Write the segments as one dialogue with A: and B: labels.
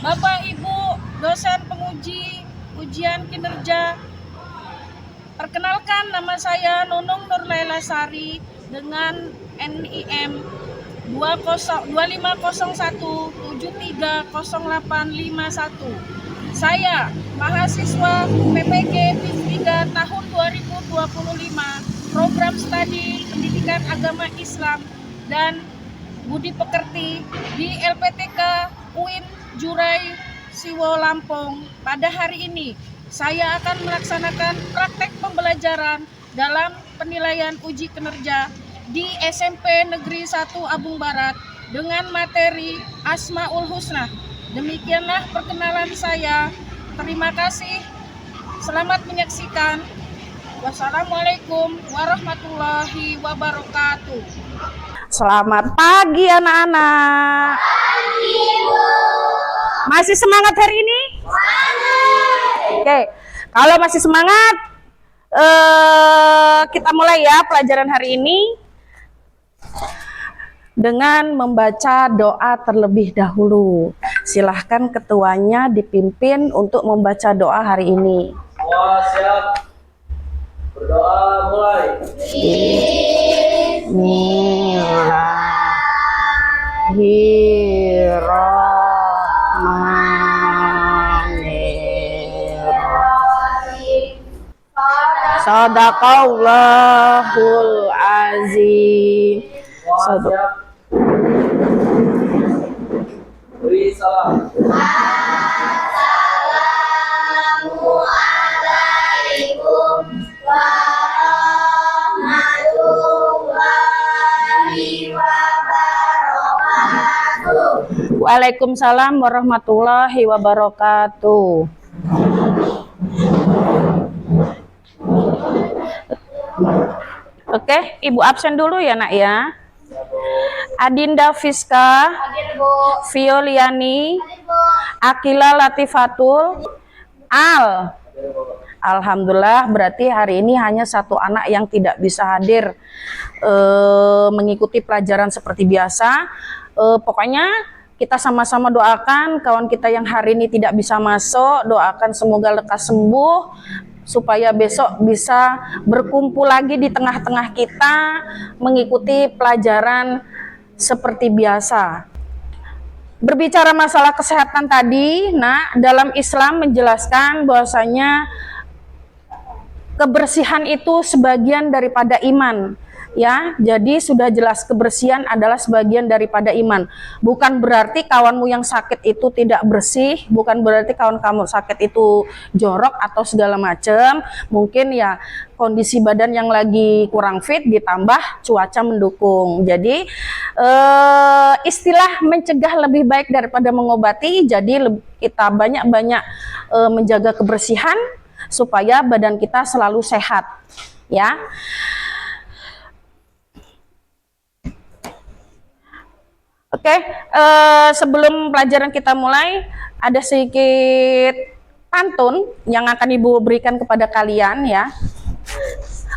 A: Bapak Ibu dosen penguji ujian kinerja, perkenalkan nama saya Nunung Nurlaila Sari dengan NIM 2501730851. Saya mahasiswa PPG PIV 3 tahun 2025, program studi Pendidikan Agama Islam dan Budi Pekerti di LPTK UIN Jurai Siwo Lampung. Pada hari ini saya akan melaksanakan praktek pembelajaran dalam penilaian uji kinerja di SMP Negeri 1 Abung Barat dengan materi Asmaul Husna. Demikianlah perkenalan saya. Terima kasih. Selamat menyaksikan. Wassalamualaikum warahmatullahi wabarakatuh.
B: Selamat pagi anak-anak. Masih semangat hari ini? Oke, kalau masih semangat, kita mulai ya pelajaran hari ini dengan membaca doa terlebih dahulu. Silahkan ketuanya dipimpin untuk membaca doa hari ini.
C: Siap. Berdoa mulai.
B: Bismillahirrahmanirrahim. Sadaqallahul azim.
C: Siap. Beri salam.
D: Assalamualaikum warahmatullahi wabarakatuh.
B: Waalaikumsalam warahmatullahi wabarakatuh. Oke, Ibu absen dulu ya nak ya. Adinda Fiska, Violiani, Akila Latifatul, Alhamdulillah, berarti hari ini hanya satu anak yang tidak bisa hadir mengikuti pelajaran seperti biasa. Pokoknya kita sama-sama doakan kawan kita yang hari ini tidak bisa masuk, doakan semoga lekas sembuh supaya besok bisa berkumpul lagi di tengah-tengah kita mengikuti pelajaran seperti biasa. Berbicara masalah kesehatan tadi, nah dalam Islam menjelaskan bahwasanya kebersihan itu sebagian daripada iman. Ya, jadi sudah jelas kebersihan adalah sebagian daripada iman. Bukan berarti kawanmu yang sakit itu tidak bersih, bukan berarti kawan kamu sakit itu jorok atau segala macam. Mungkin ya kondisi badan yang lagi kurang fit ditambah cuaca mendukung. Jadi istilah mencegah lebih baik daripada mengobati. Jadi kita banyak-banyak menjaga kebersihan supaya badan kita selalu sehat. Ya. Oke, sebelum pelajaran kita mulai, ada sedikit pantun yang akan Ibu berikan kepada kalian ya.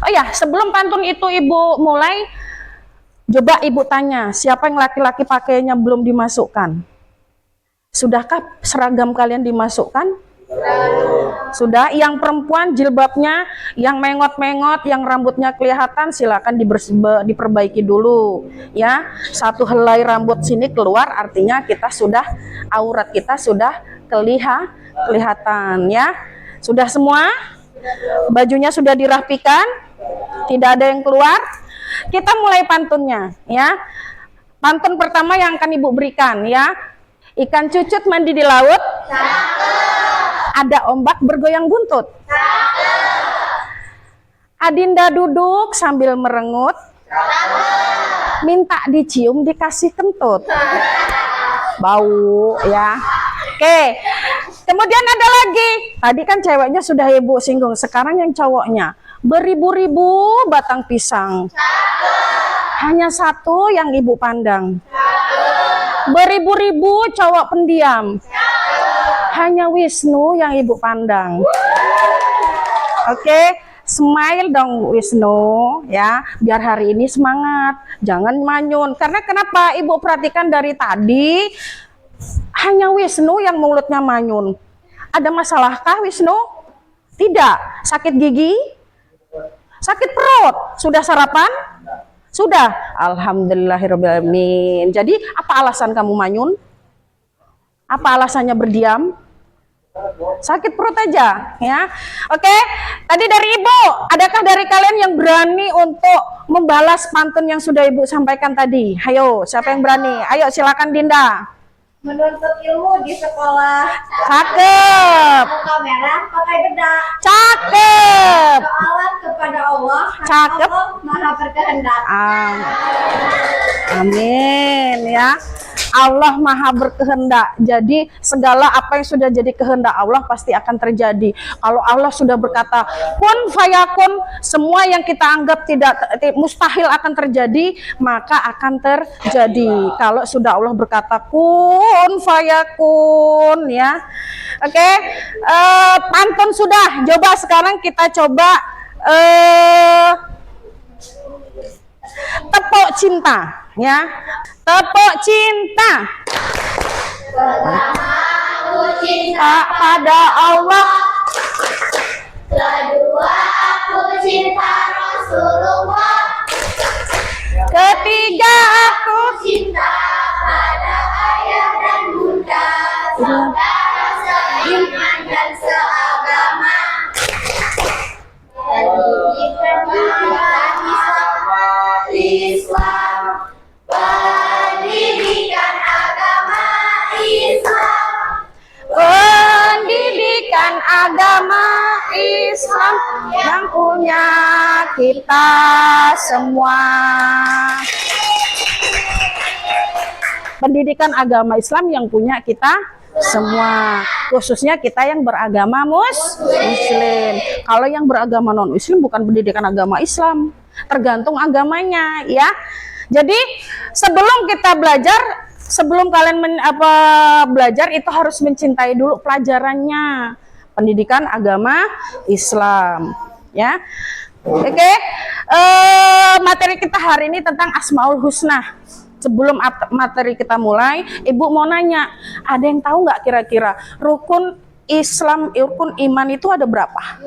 B: Oh ya, sebelum pantun itu Ibu mulai, coba Ibu tanya, siapa yang laki-laki pakainya belum dimasukkan? Sudahkah seragam kalian dimasukkan? Sudah. Yang perempuan jilbabnya yang mengot-mengot, yang rambutnya kelihatan, silakan diperbaiki dulu ya. Satu helai rambut sini keluar artinya kita sudah, aurat kita sudah kelihatan ya. Sudah semua? Bajunya sudah dirapikan? Tidak ada yang keluar? Kita mulai pantunnya ya. Pantun pertama yang akan Ibu berikan ya. Ikan cucut mandi di laut. Ada ombak bergoyang buntut. Adinda duduk sambil merengut. Minta dicium dikasih kentut. Bau ya. Oke. Kemudian ada lagi. Tadi kan ceweknya sudah Ibu singgung. Sekarang yang cowoknya. Beribu-ribu batang pisang. Hanya satu yang Ibu pandang. Beribu-ribu cowok pendiam. Hanya Wisnu yang Ibu pandang. Oke, smile dong Wisnu ya, biar hari ini semangat, jangan manyun. Karena kenapa Ibu perhatikan dari tadi Hanya Wisnu yang mulutnya manyun. Ada masalahkah Wisnu? Tidak. Sakit gigi? Sakit perut? Sudah sarapan? Sudah. Alhamdulillahirrahmanirrahim. Jadi apa alasan kamu manyun? Apa alasannya berdiam? Sakit perut aja, ya. Oke, tadi dari Ibu, adakah dari kalian yang berani untuk membalas pantun yang sudah Ibu sampaikan tadi? Ayo, siapa yang berani? Ayo, silakan Dinda.
D: Menuntut ilmu di sekolah.
B: Cakep,
D: Muka merah, pakai bedak.
B: cakep.
D: Doalah kepada Allah.
B: Cakep.
D: Allah Maha berkehendak.
B: Amin, ya. Allah Maha berkehendak. Jadi segala apa yang sudah jadi kehendak Allah pasti akan terjadi. Kalau Allah sudah berkata kun fayakun, semua yang kita anggap tidak mustahil akan terjadi, maka akan terjadi. Kalau sudah Allah berkata kun fayakun, ya. Oke, pantun sudah. Coba sekarang kita coba tepuk cinta, ya. Tepuk cinta.
D: Pertama, aku cinta
B: Pada Allah.
D: kedua, aku cinta Rasulullah.
B: Ketiga, aku
D: Cinta pada ayah dan bunda, saudara seiman dan seagama. Pendidikan Islam, pendidikan agama Islam.
B: pendidikan agama Islam yang punya kita semua. Pendidikan agama Islam yang punya kita semua, khususnya kita yang beragama Muslim. Kalau yang beragama non Muslim bukan pendidikan agama Islam, tergantung agamanya, ya. Jadi sebelum kita belajar, sebelum kalian belajar itu harus mencintai dulu pelajarannya, pendidikan agama Islam, ya. Oke, materi kita hari ini tentang Asmaul Husna. Sebelum materi kita mulai, Ibu mau nanya, ada yang tahu nggak kira-kira rukun Islam, rukun iman itu ada berapa?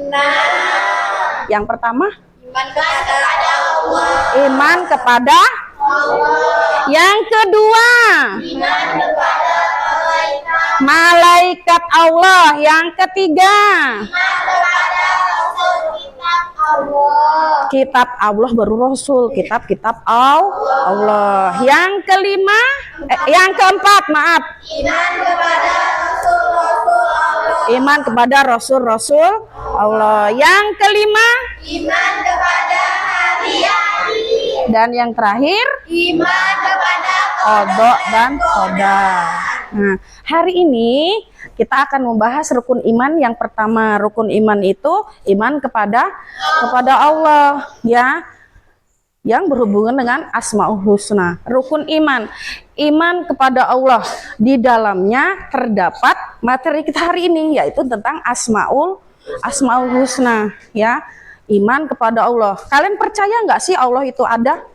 B: Yang pertama,
D: Iman kepada Allah.
B: iman kepada. Yang kedua,
D: Iman kepada malaikat.
B: malaikat Allah. Yang ketiga,
D: Iman kepada Rasul kitab Allah.
B: kitab Allah baru Rasul, kitab-kitab Allah. Yang kelima, yang keempat, maaf,
D: Iman kepada Rasul-Rasul Allah.
B: iman kepada Rasul-Rasul Allah. Yang kelima,
D: Iman kepada hari-hari.
B: dan yang terakhir,
D: Iman kepada
B: qada dan qadar. Nah, hari ini kita akan membahas rukun iman. Yang pertama, rukun iman itu iman kepada Allah, ya, yang berhubungan dengan Asmaul Husna. Rukun iman, iman kepada Allah. Di dalamnya terdapat materi kita hari ini, yaitu tentang Asmaul Husna, ya. Iman kepada Allah. Kalian percaya nggak sih Allah itu ada?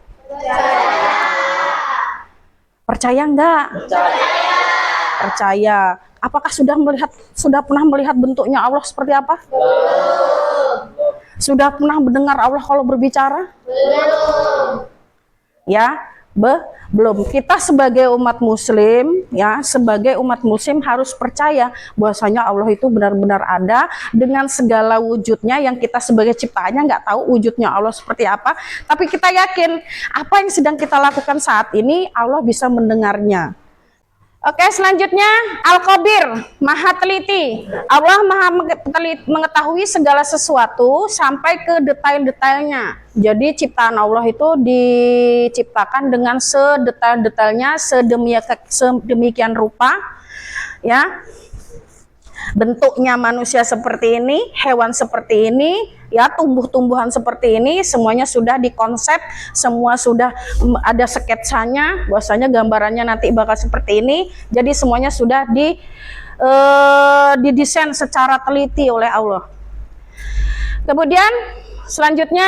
B: Percaya nggak? Percaya. Apakah sudah pernah melihat bentuknya Allah seperti apa? Sudah pernah mendengar Allah kalau berbicara? Ya, belum. Kita sebagai umat Muslim, ya, sebagai umat Muslim harus percaya bahwasanya Allah itu benar-benar ada dengan segala wujudnya yang kita sebagai ciptaannya nggak tahu wujudnya Allah seperti apa. Tapi kita yakin apa yang sedang kita lakukan saat ini Allah bisa mendengarnya. Oke, selanjutnya Al-Khabir, Maha Teliti. Allah Maha mengetahui segala sesuatu sampai ke detail-detailnya. Jadi ciptaan Allah itu diciptakan dengan sedetail-detailnya, sedemikian rupa, ya. Bentuknya manusia seperti ini, hewan seperti ini, ya, tumbuh-tumbuhan seperti ini, semuanya sudah dikonsep, semua sudah ada sketsanya, bahwasanya gambarannya nanti bakal seperti ini. Jadi semuanya sudah didesain secara teliti oleh Allah. Kemudian selanjutnya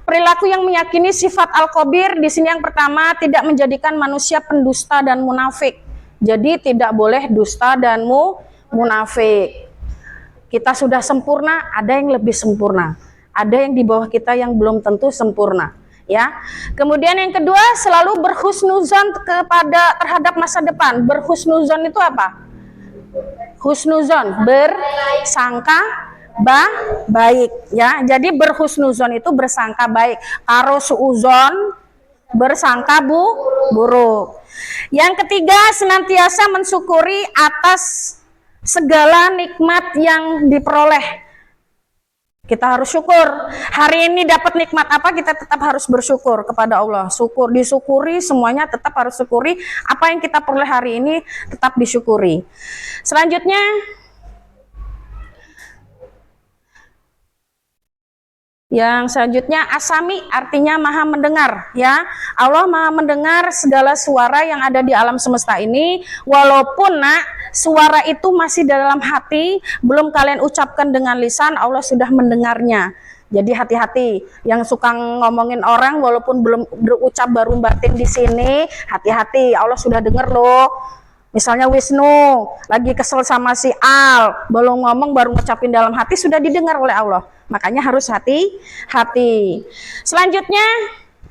B: perilaku yang meyakini sifat Al-Khabir. Di sini yang pertama, tidak menjadikan manusia pendusta dan munafik. Jadi tidak boleh dusta dan munafik. Kita sudah sempurna, ada yang lebih sempurna. Ada yang di bawah kita yang belum tentu sempurna. Ya. Kemudian yang kedua, selalu berhusnuzon terhadap masa depan. Berhusnuzon itu apa? Husnuzon, bersangka baik, ya. Jadi berhusnuzon itu bersangka baik. Karo suuzon, bersangka buruk. Yang ketiga, senantiasa mensyukuri atas segala nikmat yang diperoleh. Kita harus syukur. Hari ini dapat nikmat apa, kita tetap harus bersyukur kepada Allah. Disyukuri semuanya, tetap harus syukuri. Apa yang kita peroleh hari ini tetap disyukuri. Selanjutnya, asami artinya maha mendengar, ya. Allah maha mendengar segala suara yang ada di alam semesta ini, walaupun suara itu masih dalam hati, belum kalian ucapkan dengan lisan, Allah sudah mendengarnya. Jadi hati-hati yang suka ngomongin orang walaupun belum berucap, baru batin di sini, hati-hati, Allah sudah dengar loh. Misalnya Wisnu lagi kesel sama si Al, belum ngomong baru ngucapin dalam hati, sudah didengar oleh Allah. Makanya harus hati-hati. Selanjutnya,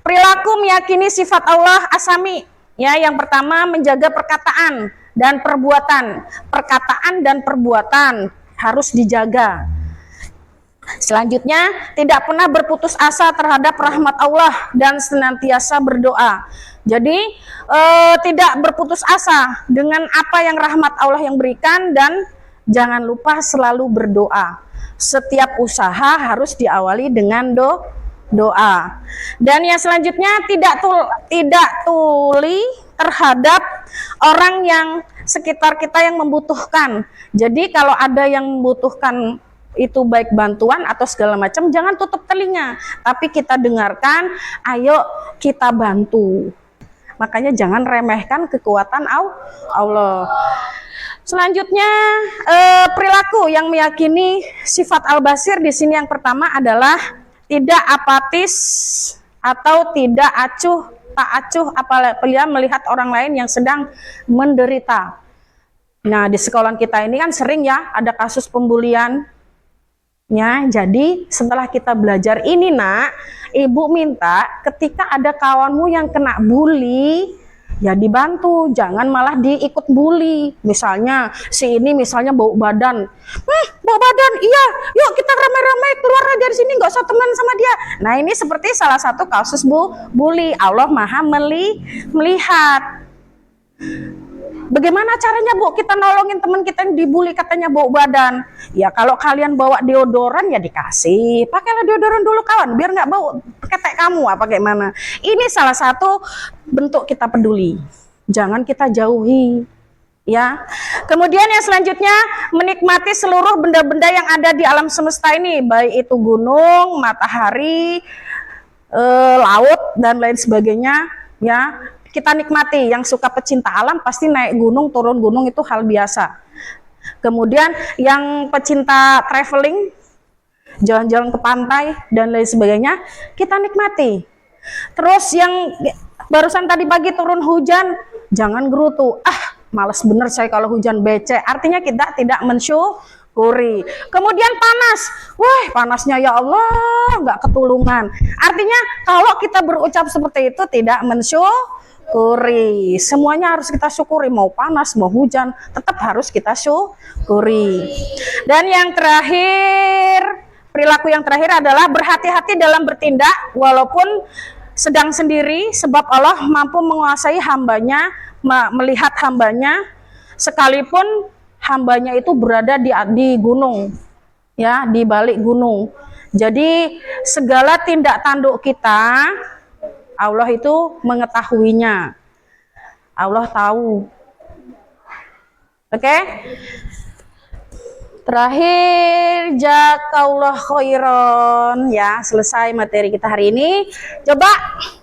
B: perilaku meyakini sifat Allah asami. Ya, yang pertama menjaga perkataan dan perbuatan. Perkataan dan perbuatan harus dijaga. Selanjutnya, tidak pernah berputus asa terhadap rahmat Allah dan senantiasa berdoa. Jadi, tidak berputus asa dengan apa yang rahmat Allah yang berikan, dan jangan lupa selalu berdoa. Setiap usaha harus diawali dengan doa. Dan yang selanjutnya, tidak tuli terhadap orang yang sekitar kita yang membutuhkan. Jadi kalau ada yang membutuhkan itu baik bantuan atau segala macam, jangan tutup telinga, tapi kita dengarkan, ayo kita bantu. Makanya jangan remehkan kekuatan Allah. Selanjutnya, perilaku yang meyakini sifat al-basir di sini yang pertama adalah tidak apatis atau tidak tak acuh apabila melihat orang lain yang sedang menderita. Nah, di sekolah kita ini kan sering ya ada kasus pembulian. Ya, jadi setelah kita belajar ini, Ibu minta ketika ada kawanmu yang kena bully, ya dibantu, jangan malah diikut bully. Misalnya si ini misalnya bau badan, bau badan, iya, yuk kita ramai-ramai keluar dari sini, nggak usah teman sama dia. Nah, ini seperti salah satu kasus bully. Allah maha melihat. Bagaimana caranya, Bu, kita nolongin teman kita yang dibully katanya bau badan? Ya kalau kalian bawa deodoran ya dikasih, pakailah deodoran dulu kawan, biar nggak bau ketek kamu apa gimana. Ini salah satu bentuk kita peduli. Jangan kita jauhi, ya. Kemudian yang selanjutnya, menikmati seluruh benda-benda yang ada di alam semesta ini, baik itu gunung, matahari, laut dan lain sebagainya, ya. Kita nikmati. Yang suka pecinta alam pasti naik gunung, turun gunung itu hal biasa. Kemudian yang pecinta traveling, jalan-jalan ke pantai dan lain sebagainya, kita nikmati. Terus yang barusan tadi pagi turun hujan, jangan gerutu. Males bener saya kalau hujan becek. Artinya kita tidak mensyukuri. Kemudian panas, wah panasnya ya Allah, nggak ketulungan. Artinya kalau kita berucap seperti itu tidak mensyukuri. Semuanya harus kita syukuri, mau panas mau hujan tetap harus kita syukuri. Dan yang terakhir, perilaku yang terakhir adalah berhati-hati dalam bertindak walaupun sedang sendiri, sebab Allah mampu menguasai hambanya, melihat hambanya sekalipun hambanya itu berada di gunung, ya, di balik gunung. Jadi segala tindak tanduk kita Allah itu mengetahuinya. Allah tahu. Oke? Terakhir, jazakallahu khairan, ya, selesai materi kita hari ini. Coba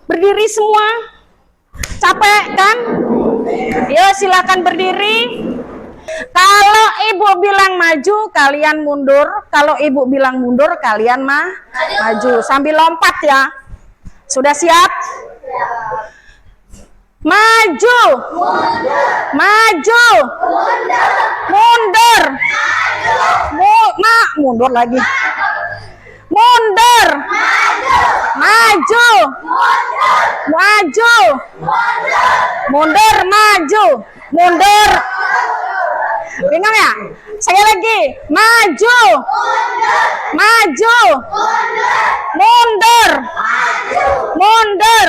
B: berdiri semua. Capek kan? Yuk silakan berdiri. Kalau ibu bilang maju, kalian mundur. Kalau ibu bilang mundur, kalian maju. Sambil lompat ya. Sudah siap? Maju. Maju. Mundur. Mundur lagi. Mundur. Maju. Maju. Mundur, maju. Mundur. Bingung ya? Sekali lagi. Maju. Maju. Mundur. Mundur.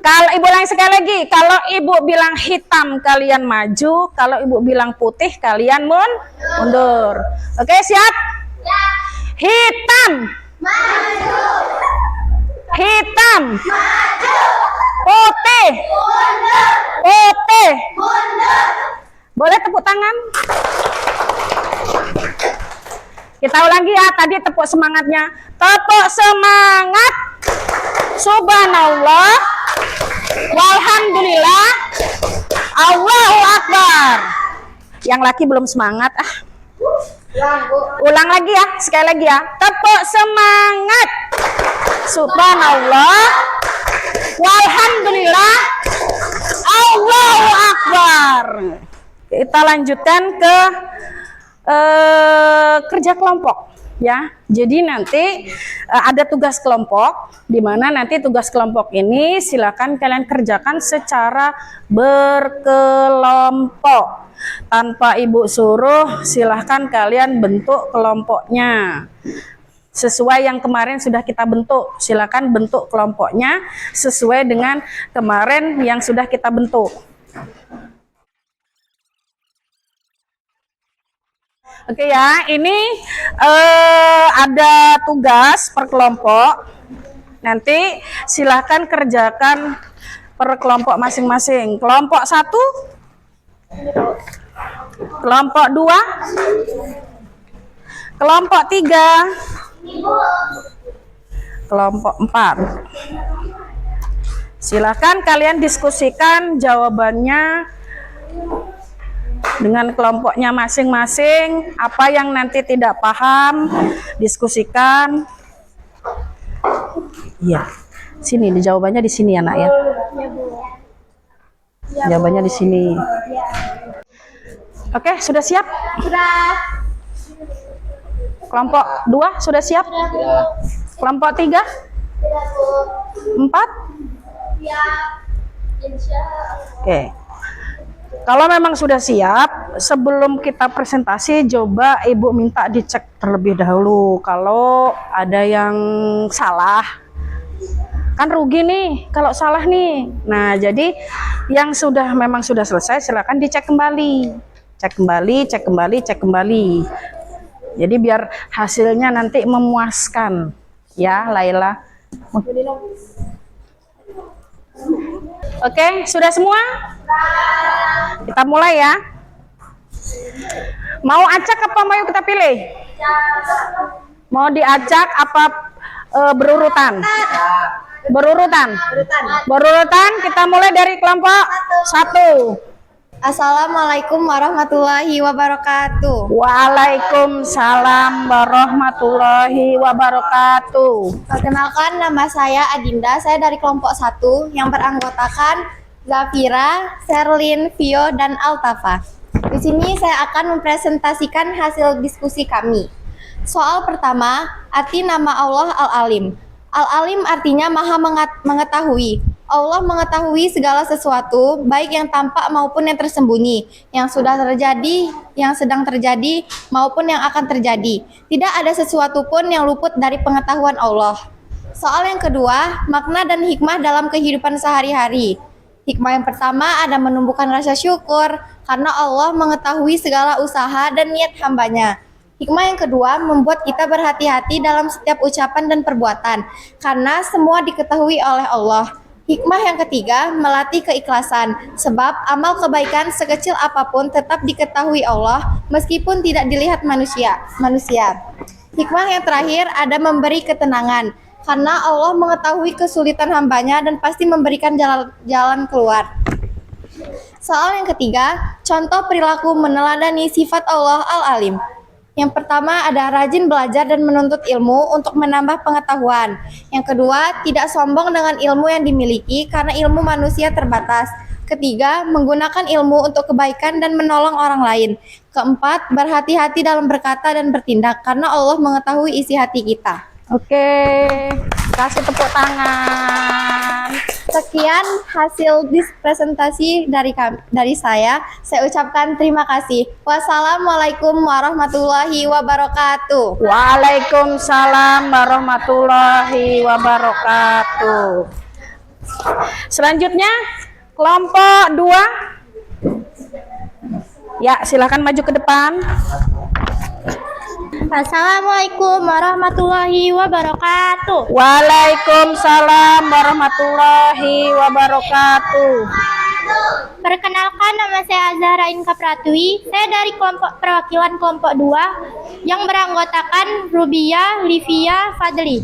B: Kalau ibu ulangi sekali lagi, kalau ibu bilang hitam kalian maju, kalau ibu bilang putih kalian mundur. Oke, siap? Hitam.
D: Maju.
B: Hitam.
D: Maju.
B: Putih.
D: Mundur.
B: Putih.
D: Mundur.
B: Boleh tepuk tangan? Kita ulangi ya, tadi tepuk semangatnya. Tepuk semangat. Subhanallah. Walhamdulillah. Allahu Akbar. Yang laki belum semangat. Ulang lagi ya, sekali lagi ya. Tepuk semangat. Subhanallah. Walhamdulillah. Allahu Akbar. Kita lanjutkan ke kerja kelompok ya. Jadi nanti ada tugas kelompok, di mana nanti tugas kelompok ini silakan kalian kerjakan secara berkelompok. Tanpa ibu suruh, silahkan kalian bentuk kelompoknya sesuai yang kemarin sudah kita bentuk. Silakan bentuk kelompoknya sesuai dengan kemarin yang sudah kita bentuk. Oke ya, ini ada tugas per kelompok. Nanti silahkan kerjakan per kelompok masing-masing. Kelompok 1, kelompok 2, kelompok 3, kelompok 4. Silahkan kalian diskusikan jawabannya dengan kelompoknya masing-masing. Apa yang nanti tidak paham, diskusikan. Iya, sini jawabannya di sini ya nak ya. Jawabannya di sini. Oke, sudah siap?
D: Sudah.
B: Kelompok 2 sudah siap? Kelompok 3? 4?
D: Siap. Insya Allah.
B: Oke. Kalau memang sudah siap, sebelum kita presentasi, coba ibu minta dicek terlebih dahulu. Kalau ada yang salah, kan rugi nih kalau salah nih. Nah, jadi yang memang sudah selesai, silakan dicek kembali. Cek kembali, cek kembali, cek kembali. Jadi biar hasilnya nanti memuaskan. Ya, Laila. Oke, sudah semua? Kita mulai ya. Mau acak apa mau kita pilih? Mau diacak apa berurutan? Berurutan. Berurutan, kita mulai dari kelompok 1.
D: Assalamualaikum warahmatullahi wabarakatuh.
B: Waalaikumsalam warahmatullahi wabarakatuh.
D: Perkenalkan, nama saya Adinda. Saya dari kelompok 1 yang beranggotakan Zafira, Serlin, Vio, dan Altafa. Di sini saya akan mempresentasikan hasil diskusi kami. Soal pertama, arti nama Allah Al-Alim. Al-Alim artinya maha mengetahui. Allah mengetahui segala sesuatu, baik yang tampak maupun yang tersembunyi, yang sudah terjadi, yang sedang terjadi, maupun yang akan terjadi. Tidak ada sesuatu pun yang luput dari pengetahuan Allah. Soal yang kedua, makna dan hikmah dalam kehidupan sehari-hari. Hikmah yang pertama ada menumbuhkan rasa syukur, karena Allah mengetahui segala usaha dan niat hambanya. Hikmah yang kedua, membuat kita berhati-hati dalam setiap ucapan dan perbuatan, karena semua diketahui oleh Allah. Hikmah yang ketiga, melatih keikhlasan, sebab amal kebaikan sekecil apapun tetap diketahui Allah, meskipun tidak dilihat manusia. Hikmah yang terakhir ada memberi ketenangan, karena Allah mengetahui kesulitan hambanya dan pasti memberikan jalan keluar. Soal yang ketiga, contoh perilaku meneladani sifat Allah Al-Alim. Yang pertama ada rajin belajar dan menuntut ilmu untuk menambah pengetahuan. Yang kedua, tidak sombong dengan ilmu yang dimiliki karena ilmu manusia terbatas. Ketiga, menggunakan ilmu untuk kebaikan dan menolong orang lain. Keempat, berhati-hati dalam berkata dan bertindak karena Allah mengetahui isi hati kita.
B: Oke, kasih tepuk tangan.
D: Sekian hasil presentasi dari saya. Saya ucapkan terima kasih. Wassalamualaikum warahmatullahi wabarakatuh.
B: Waalaikumsalam warahmatullahi wabarakatuh. Selanjutnya kelompok 2. Ya, silakan maju ke depan.
D: Assalamualaikum warahmatullahi wabarakatuh.
B: Waalaikumsalam warahmatullahi wabarakatuh.
E: Perkenalkan, nama saya Azhara Inka Pratwi. Saya dari perwakilan kelompok 2 yang beranggotakan Rubia, Livia, Fadli.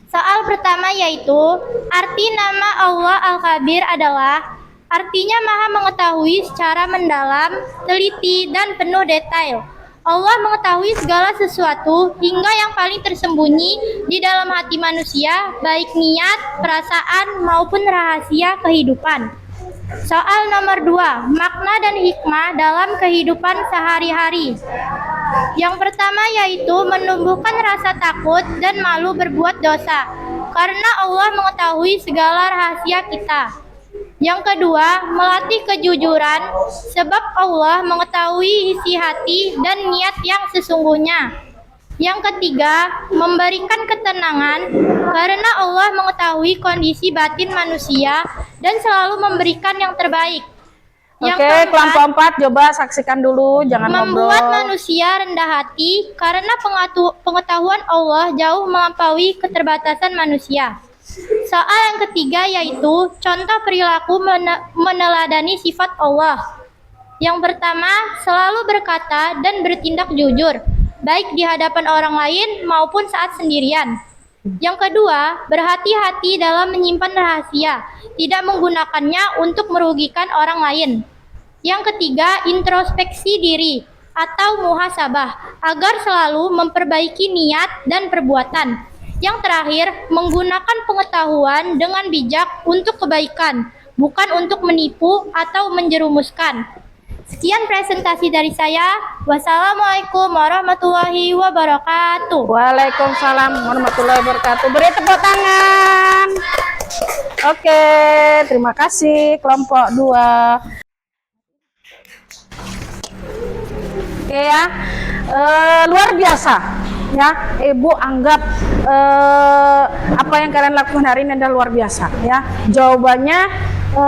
E: Soal pertama yaitu arti nama Allah Al-Khabir adalah artinya Maha mengetahui secara mendalam, teliti, dan penuh detail. Allah mengetahui segala sesuatu hingga yang paling tersembunyi di dalam hati manusia, baik niat, perasaan, maupun rahasia kehidupan. Soal nomor 2, makna dan hikmah dalam kehidupan sehari-hari. Yang pertama yaitu menumbuhkan rasa takut dan malu berbuat dosa, karena Allah mengetahui segala rahasia kita. Yang kedua, melatih kejujuran, sebab Allah mengetahui isi hati dan niat yang sesungguhnya. Yang ketiga, memberikan ketenangan, karena Allah mengetahui kondisi batin manusia dan selalu memberikan yang terbaik. Yang
B: Oke, kelompok 4 coba saksikan dulu, jangan
E: membuat
B: ngobrol.
E: manusia rendah hati, karena pengetahuan Allah jauh melampaui keterbatasan manusia. Soal yang ketiga yaitu contoh perilaku meneladani sifat Allah. Yang pertama, selalu berkata dan bertindak jujur, baik di hadapan orang lain maupun saat sendirian. Yang kedua, berhati-hati dalam menyimpan rahasia, tidak menggunakannya untuk merugikan orang lain. Yang ketiga, introspeksi diri atau muhasabah, agar selalu memperbaiki niat dan perbuatan. Yang terakhir, menggunakan pengetahuan dengan bijak untuk kebaikan, bukan untuk menipu atau menjerumuskan. Sekian presentasi dari saya. Wassalamualaikum warahmatullahi wabarakatuh.
B: Waalaikumsalam warahmatullahi wabarakatuh. Beri tepuk tangan. Oke, terima kasih kelompok 2. Oke ya, luar biasa ya. Ibu anggap apa yang kalian lakukan hari ini adalah luar biasa ya. Jawabannya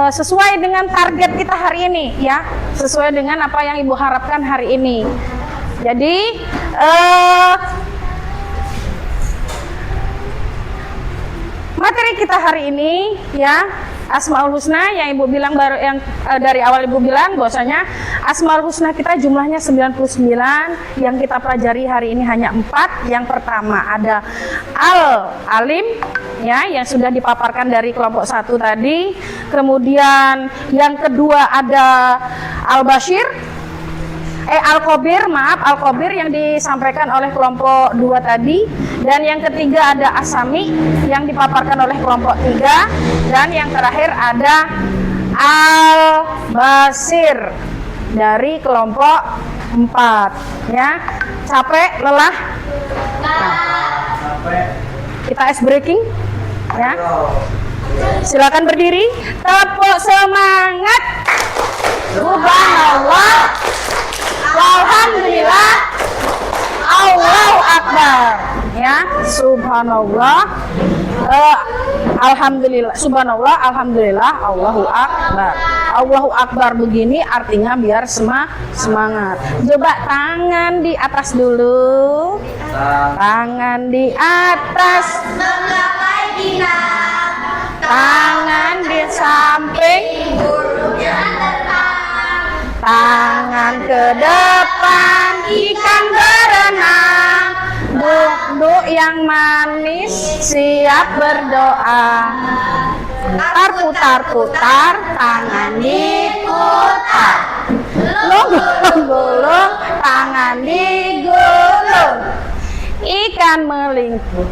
B: sesuai dengan target kita hari ini ya, sesuai dengan apa yang ibu harapkan hari ini. Jadi materi kita hari ini ya, Asmaul Husna yang ibu bilang yang dari awal ibu bilang bahwasanya Asmaul Husna kita jumlahnya 99, yang kita pelajari hari ini hanya 4. Yang pertama ada Al-Alim ya, yang sudah dipaparkan dari kelompok 1 tadi. Kemudian yang kedua ada Al-Bashir, Al-Khabir, Al-Khabir yang disampaikan oleh kelompok 2 tadi. Dan yang ketiga ada Asami yang dipaparkan oleh kelompok 3. Dan yang terakhir ada Al-Basir dari kelompok 4 ya. Capek, lelah? Kita ice breaking ya. Silakan berdiri, tepuk semangat. Subhanallah, walhamdulillah, Allahu Akbar ya. Subhanallah, alhamdulillah, subhanallah, alhamdulillah, Allahu Akbar. Allahu Akbar begini artinya biar semangat. Coba tangan di atas dulu, tangan di atas, tangan di samping, tangan ke depan, ikan berenang, duduk yang manis, siap berdoa. Putar, putar, putar, tangan diputar, gulung-gulung, tangan digulung. Ikan melingkar,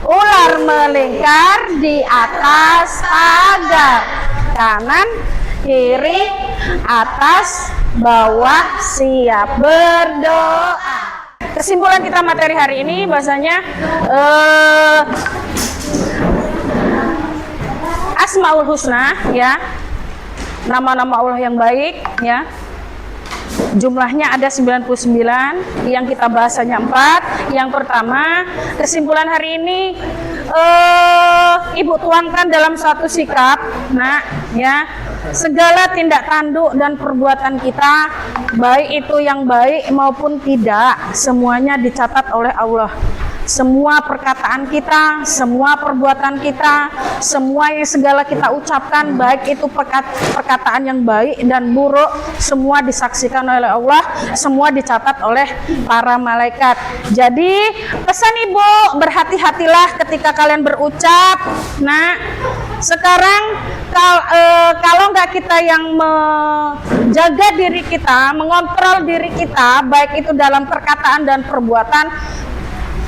B: ular melingkar di atas pagar. Kanan, kiri, atas, bawah, siap berdoa. Kesimpulan kita materi hari ini bahasanya Asmaul Husna, ya, nama-nama Allah yang baik, ya. Jumlahnya ada 99, yang kita bahasanya 4. Yang pertama, kesimpulan hari ini Ibu tuangkan dalam satu sikap, nak, ya. Segala tindak tanduk dan perbuatan kita, baik itu yang baik maupun tidak, semuanya dicatat oleh Allah. Semua perkataan kita, semua perbuatan kita, semua yang segala kita ucapkan, baik itu perkataan yang baik dan buruk, semua disaksikan oleh Allah, semua dicatat oleh para malaikat. Jadi pesan Ibu, berhati-hatilah ketika kalian berucap. Nah, sekarang kalau nggak kita yang menjaga diri kita, mengontrol diri kita, baik itu dalam perkataan dan perbuatan,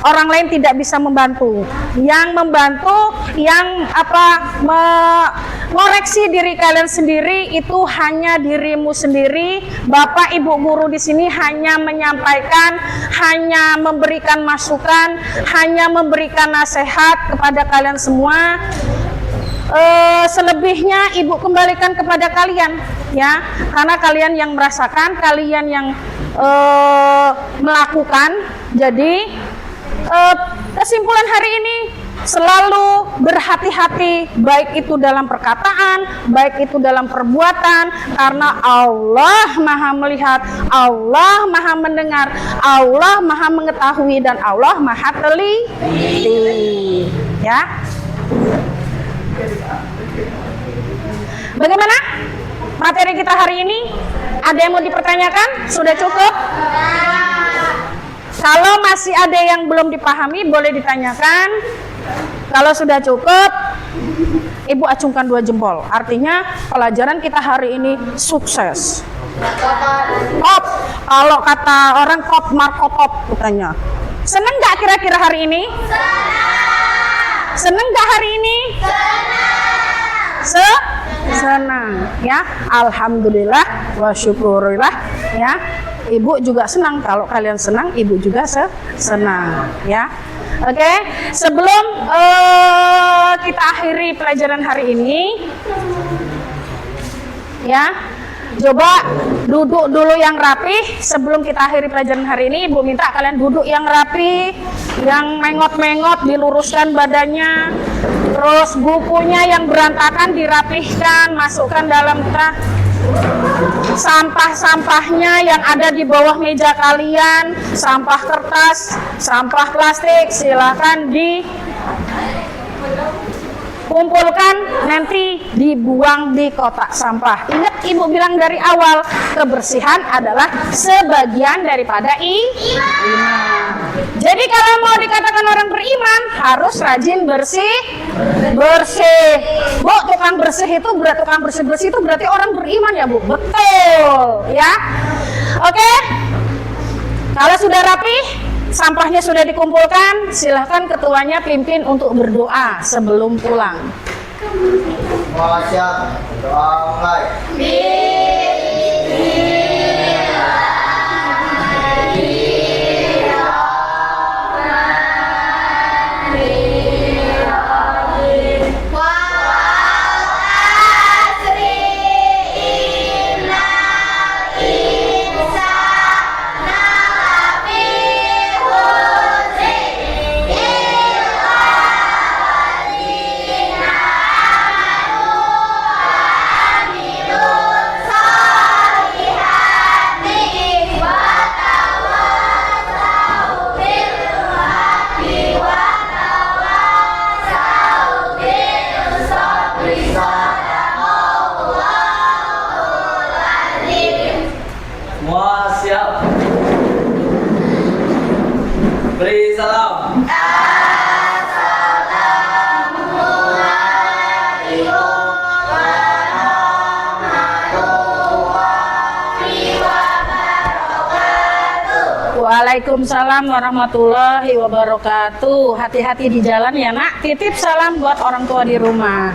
B: orang lain tidak bisa membantu. Yang membantu, yang mengoreksi diri kalian sendiri itu hanya dirimu sendiri. Bapak Ibu guru di sini hanya menyampaikan, hanya memberikan masukan, hanya memberikan nasihat kepada kalian semua. Selebihnya Ibu kembalikan kepada kalian, ya, karena kalian yang merasakan, kalian yang melakukan. Jadi kesimpulan hari ini, selalu berhati-hati, baik itu dalam perkataan, baik itu dalam perbuatan, karena Allah Maha melihat, Allah Maha mendengar, Allah Maha mengetahui, dan Allah Maha teliti. Ya. Bagaimana materi kita hari ini? Ada yang mau dipertanyakan? Sudah cukup? Kalau masih ada yang belum dipahami, boleh ditanyakan. Kalau sudah cukup, Ibu acungkan 2 jempol. Artinya pelajaran kita hari ini sukses. Top. Kalau kata orang top, Marco top katanya. Seneng nggak kira-kira hari ini? Seneng nggak hari ini? Senang, ya. Alhamdulillah wa syukurillah, ya. Ibu juga senang. Kalau kalian senang, Ibu juga senang, ya. Oke, sebelum kita akhiri pelajaran hari ini, ya, coba duduk dulu yang rapi. Sebelum kita akhiri pelajaran hari ini, Ibu minta kalian duduk yang rapi, yang mengot-mengot, diluruskan badannya. Terus bukunya yang berantakan dirapihkan, masukkan dalam tas. Sampah-sampahnya yang ada di bawah meja kalian, sampah kertas, sampah plastik, silakan dikumpulkan, nanti dibuang di kotak sampah. Ingat Ibu bilang dari awal, kebersihan adalah sebagian daripada iman. Jadi kalau mau dikatakan orang beriman, harus rajin bersih. Bu, tukang bersih itu berarti orang beriman ya, Bu? Betul, ya. Oke. Kalau sudah rapi, sampahnya sudah dikumpulkan, silahkan ketuanya pimpin untuk berdoa sebelum pulang.
C: Siap. Doa mulai.
B: Waalaikumsalam warahmatullahi wabarakatuh. Hati-hati di jalan ya nak. Titip salam buat orang tua di rumah.